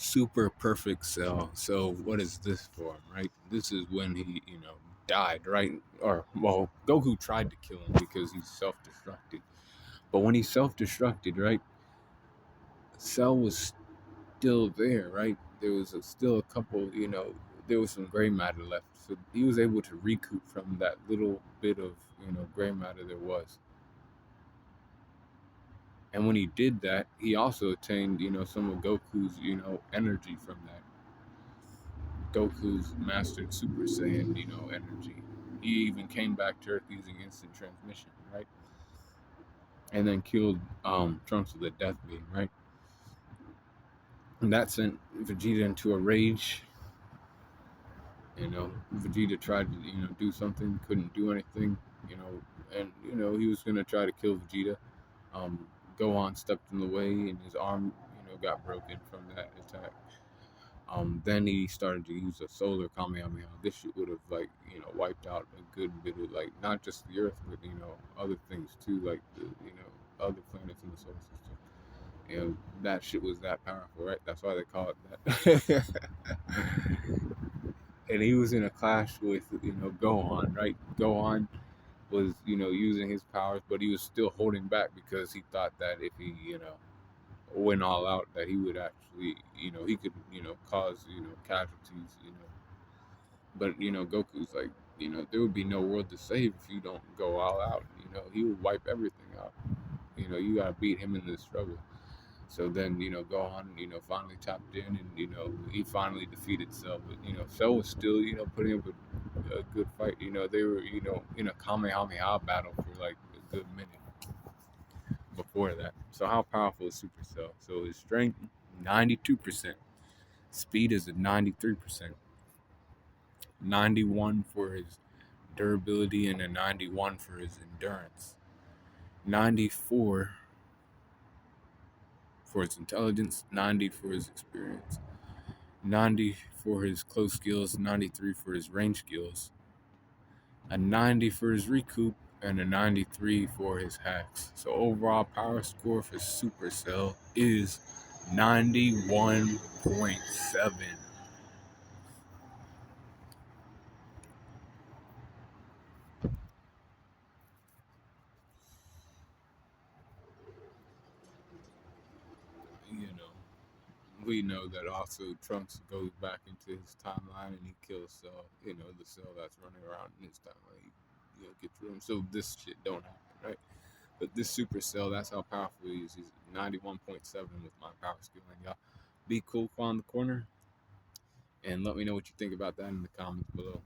super perfect cell. So what is this for, right? This is when he, died, right? Or well, Goku tried to kill him because he self-destructed. But when he self-destructed, right, Cell was still there, right? There was still a couple, there was some gray matter left. So he was able to recoup from that little bit of, gray matter there was. And when he did that, he also attained, some of Goku's, energy from that. Goku's mastered Super Saiyan, energy. He even came back to Earth using instant transmission, right? And then killed Trunks with a death beam, right? And that sent Vegeta into a rage. Vegeta tried to, do something, couldn't do anything, and he was gonna try to kill Vegeta. Gohan stepped in the way, and his arm, got broken from that attack. Then he started to use a solar Kamehameha. This shit would have wiped out a good bit of not just the Earth, but other things too, like the other planets in the solar system. That shit was that powerful, right? That's why they call it that. And he was in a clash with Gohan, right? Gohan was using his powers, but he was still holding back because he thought that if he went all out, that he would actually he could cause casualties, but Goku's like, there would be no world to save if you don't go all out. He would wipe everything out. You gotta beat him in this struggle. So then, Gohan, finally tapped in, and he finally defeated Cell. But Cell was still, putting up a good fight. They were, in a Kamehameha battle for like a good minute before that. So how powerful is Super Cell? So his strength, 92%. Speed is at 93%. 91 for his durability, and a 91 for his endurance. 94 for his intelligence, 90 for his experience, 90 for his close skills, 93 for his range skills, a 90 for his recoup, and a 93 for his hacks. So overall power score for Supercell is 91.7. You know, we know that also Trunks goes back into his timeline and he kills Cell, the Cell that's running around in his timeline. He, gets rid of him. So this shit don't happen, right? But this Super Cell, that's how powerful he is. He's 91.7 with my power skill. And y'all be cool on the corner and let me know what you think about that in the comments below.